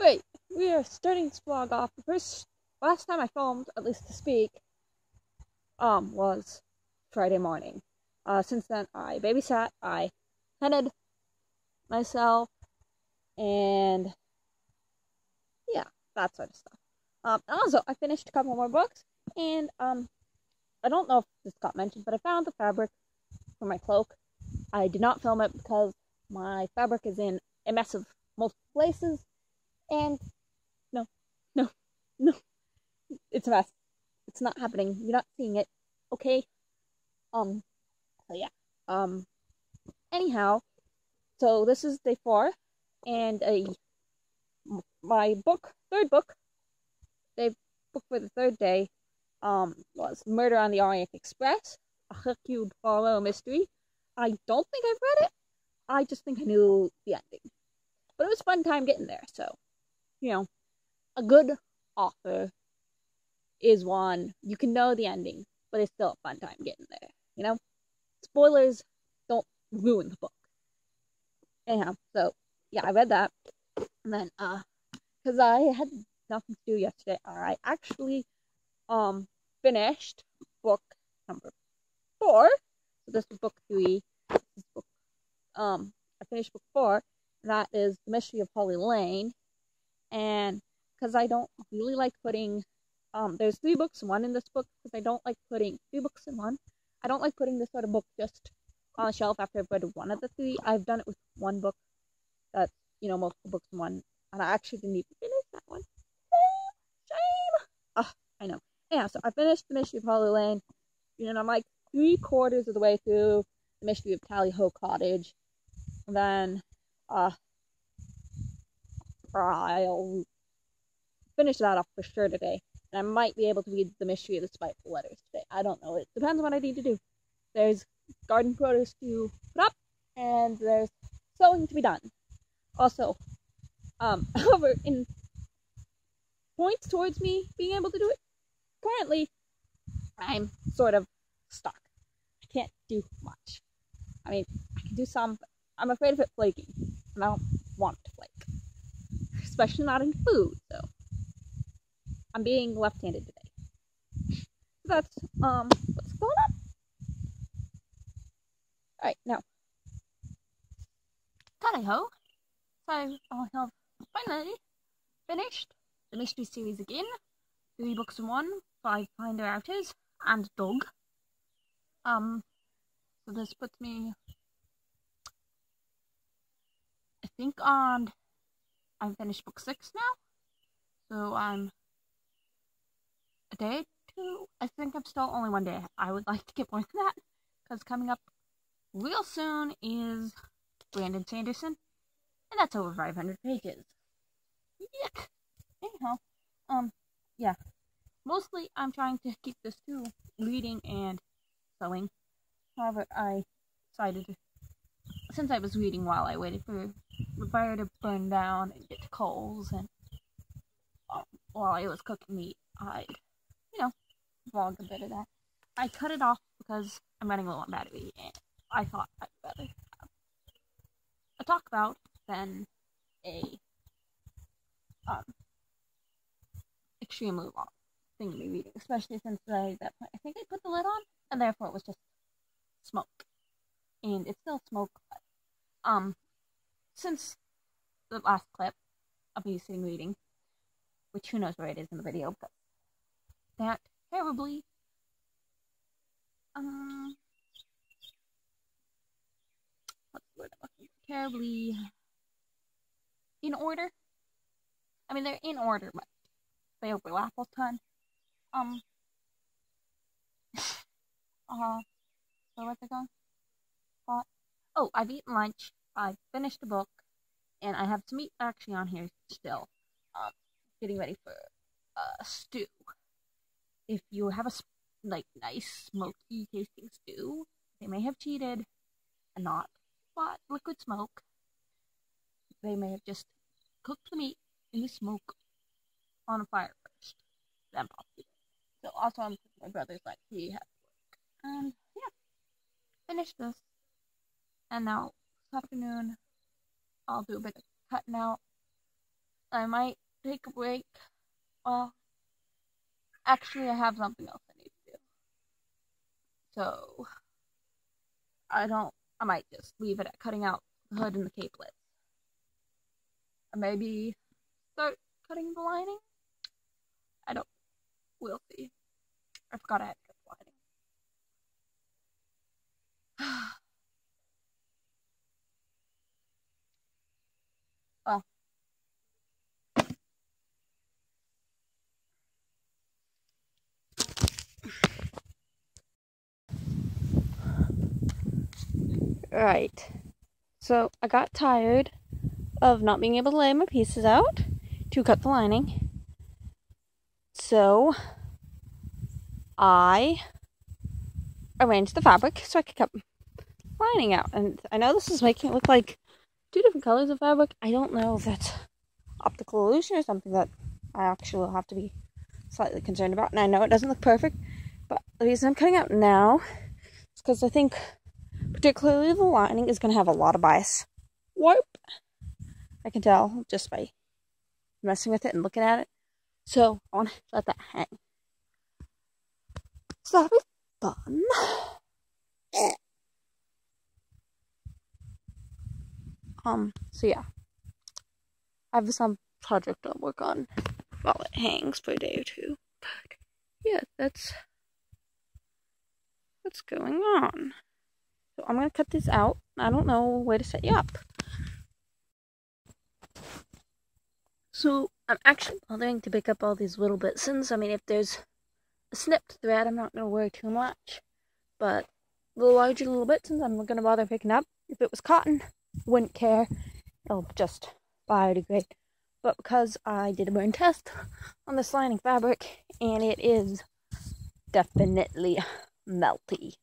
Wait, we are starting this vlog off. Last time I filmed, at least to speak, was Friday morning. Since then, I babysat, I petted myself, and yeah, that sort of stuff. Also, I finished a couple more books, and I don't know if this got mentioned, but I found the fabric for my cloak. I did not film it because my fabric is in a mess of multiple places, and no, it's a mess. It's not happening. You're not seeing it, okay? So yeah. Anyhow, so this is day 4, and my third book for the third day, was Murder on the Orient Express, a Hercule Poirot mystery. I don't think I've read it. I just think I knew the ending. But it was a fun time getting there, so, a good author is one, you can know the ending, but it's still a fun time getting there, Spoilers don't ruin the book. Anyhow, so, yeah, I read that, and then, because I had nothing to do yesterday, I actually, finished book number 4, so this is book 3, I finished book 4, and that is The Mystery of Holly Lane, and because I don't really like putting, there's 3 books in one in this book, because I don't like putting 3 books in one. I don't like putting this sort of book just on a shelf after I've read one of the 3. I've done it with one book that's, multiple books in one, and I actually didn't even finish that one. Shame! I know. Yeah, so I finished The Mystery of Holly Lane, and I'm like 3/4 of the way through The Mystery of Tally Ho Cottage, and then, I'll finish that off for sure today. And I might be able to read The Mystery of the Spiteful Letters today. I don't know. It depends on what I need to do. There's garden produce to put up, and there's sewing to be done. Also, however, in points towards me being able to do it, currently, I'm sort of stuck. I can't do much. I mean, I can do some, but I'm afraid of it flaking, and I don't want it to flake. Especially not in food, so I'm being left-handed today. So that's, what's going on? Alright, now. Tally-ho. So, I have finally finished the mystery series again. 3 books in 1, 5 Finder Outers, and Dog. So this puts me, I think I've finished book 6 now. So I'm a day, 2. I think I'm still only 1 day. I would like to get more than that, because coming up real soon is Brandon Sanderson, and that's over 500 pages. Yuck! Anyhow, yeah. Mostly I'm trying to keep this to reading and sewing. However, I decided to, since I was reading while I waited for the fire to burn down and get to coals, and while I was cooking meat, I'd, vlog a bit of that. I cut it off because I'm running low on battery, and I thought I'd rather have a talk about than a extremely long thing to be reading, especially since at that point I think I put the lid on, and therefore it was just smoke, and it's still smoke. But since the last clip of me sitting reading, which who knows where it is in the video, but that terribly what's the word I'm looking for? Terribly in order. I mean, they're in order, but they overlap a ton. So what's it going? Oh, I've eaten lunch, I've finished a book, and I have some meat actually on here still. Getting ready for a stew. If you have a, nice, smoky tasting stew, they may have cheated and not bought liquid smoke. They may have just cooked the meat in the smoke on a fire first, then popped it. So also I'm my brother's he has to work. And yeah, finished this. And now this afternoon I'll do a bit of cutting out I might take a break. Well, actually, I have something else I need to do. So, I might just leave it at cutting out the hood and the capelet. Or maybe start cutting the lining? We'll see. I forgot I had to cut the lining. Well. Right. So I got tired of not being able to lay my pieces out to cut the lining. So I arranged the fabric so I could cut lining out. And I know this is making it look like two different colors of fabric. I don't know if that's optical illusion or something that I actually will have to be slightly concerned about. And I know it doesn't look perfect, but the reason I'm cutting out now is because I think particularly the lining is going to have a lot of bias warp. I can tell just by messing with it and looking at it. So I want to let that hang. So that'll be fun. So yeah. I have some project I'll work on while it hangs for a day or two. But yeah, that's what's going on. So I'm gonna cut this out. I don't know where to set you up. So I'm actually bothering to pick up all these little bits. I mean, if there's a snipped thread, I'm not gonna worry too much. But the larger little bits, I'm not gonna bother picking up. If it was cotton, wouldn't care. It'll just biodegrade. But because I did a burn test on this lining fabric, and it is definitely melty.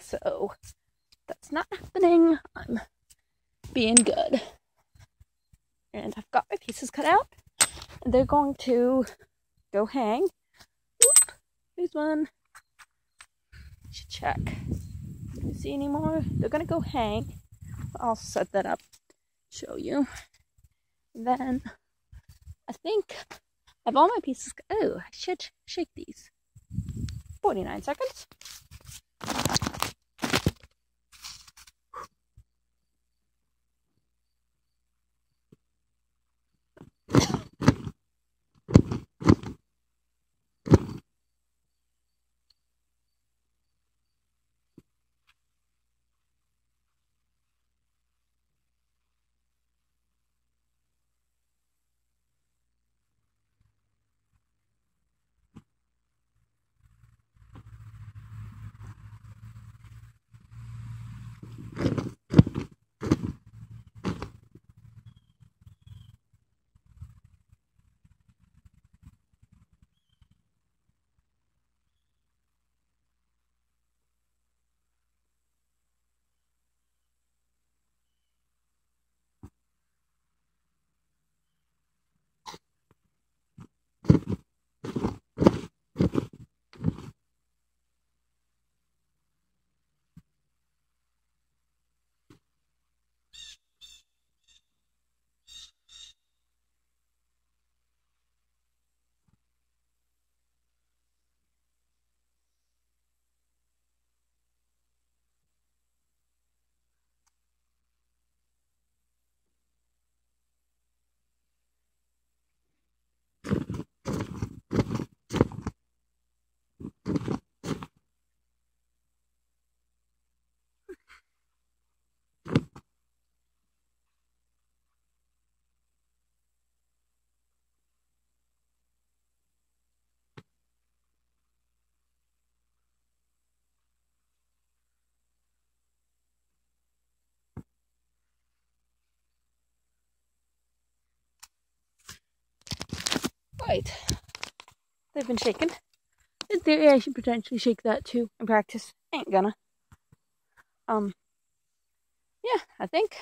So that's not happening. I'm being good. And I've got my pieces cut out. And they're going to go hang. Oop, here's one. Should check. Can you see any more? They're gonna go hang. I'll set that up, show you. Then I think I have all my pieces. Oh, I should shake these. 49 seconds. Right. They've been shaken. In theory, I should potentially shake that too in practice. Ain't gonna. Yeah, I think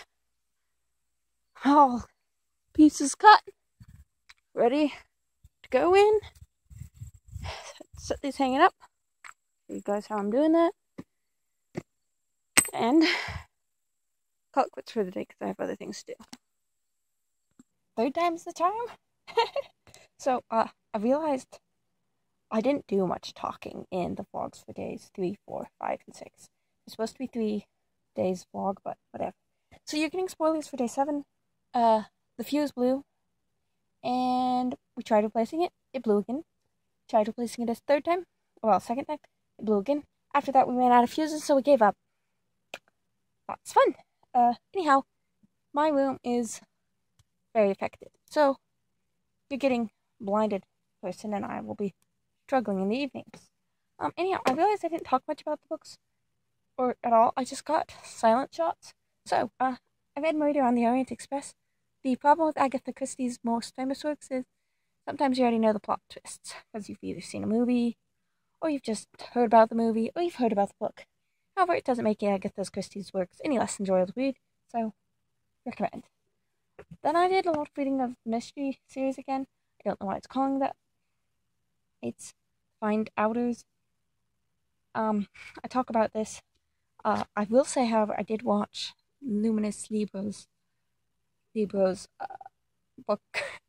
all pieces cut. Ready to go in. Set these hanging up. Show you guys how I'm doing that. And call it quits for the day because I have other things to do. third time's the charm. So, I realized I didn't do much talking in the vlogs for days 3, 4, 5, and 6. It's supposed to be 3 days vlog, but whatever. So you're getting spoilers for day 7. The fuse blew, and we tried replacing it. It blew again. Tried replacing it a third time. Well, second time. It blew again. After that, we ran out of fuses, so we gave up. That's fun. Anyhow, my room is very affected. So, you're getting blinded person, and I will be struggling in the evenings. Anyhow, I realized I didn't talk much about the books, or at all. I just got silent shots. So, I read Murder on the Orient Express. The problem with Agatha Christie's most famous works is sometimes you already know the plot twists, because you've either seen a movie, or you've just heard about the movie, or you've heard about the book. However, it doesn't make Agatha Christie's works any less enjoyable to read, so recommend. Then I did a lot of reading of the mystery series again. I don't know why it's calling that. It's Find Outers. I talk about this. I will say, however, I did watch Luminous Libro's book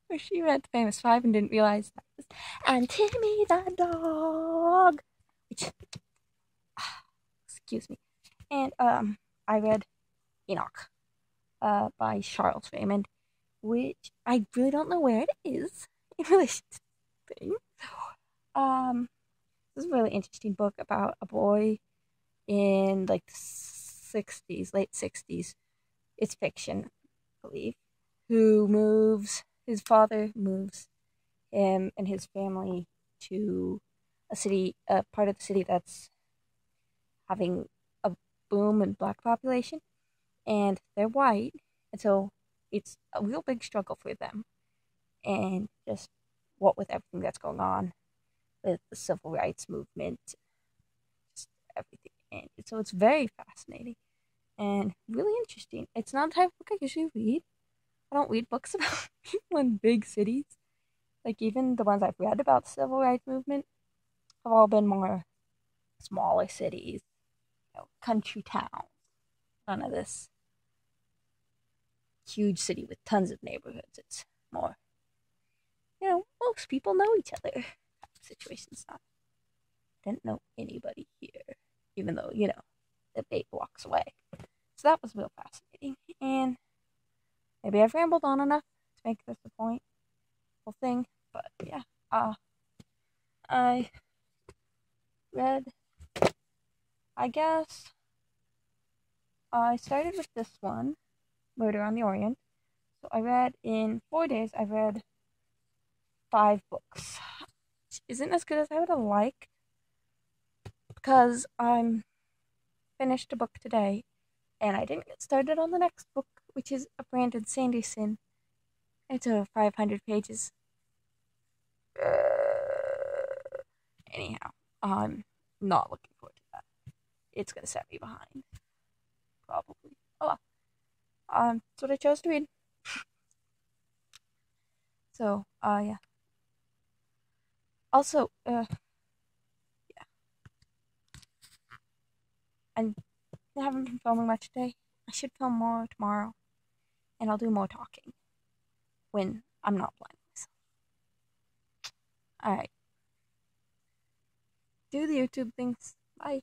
where she read the famous 5 and didn't realize that was And Timmy the dog, which excuse me. And I read Enoch by Charles Raymond, which I really don't know where it is in relation to things. This is a really interesting book about a boy in like the 60s, late 60s. It's fiction, I believe. His father moves him and his family to a part of the city that's having a boom in black population, and they're white, and so it's a real big struggle for them. And just what with everything that's going on with the civil rights movement, just everything. And so it's very fascinating and really interesting. It's not the type of book I usually read. I don't read books about people in big cities. Like, even the ones I've read about the civil rights movement have all been more smaller cities, country towns. None of this huge city with tons of neighborhoods. It's more, most people know each other type of situations. I didn't know anybody here, even though, the 8 blocks away. So that was real fascinating. And maybe I've rambled on enough to make this a point, whole thing. But yeah, I read, I guess, I started with this one, Murder on the Orient. So I read in 4 days, I read 5 books. Which isn't as good as I would have liked, because I'm finished a book today, and I didn't get started on the next book, which is a Brandon Sanderson. It's over 500 pages. Anyhow, I'm not looking forward to that. It's gonna set me behind, probably. Oh well. That's what I chose to read. So, yeah. Also, yeah. I haven't been filming much today. I should film more tomorrow, and I'll do more talking when I'm not playing myself. Alright. Do the YouTube things. Bye.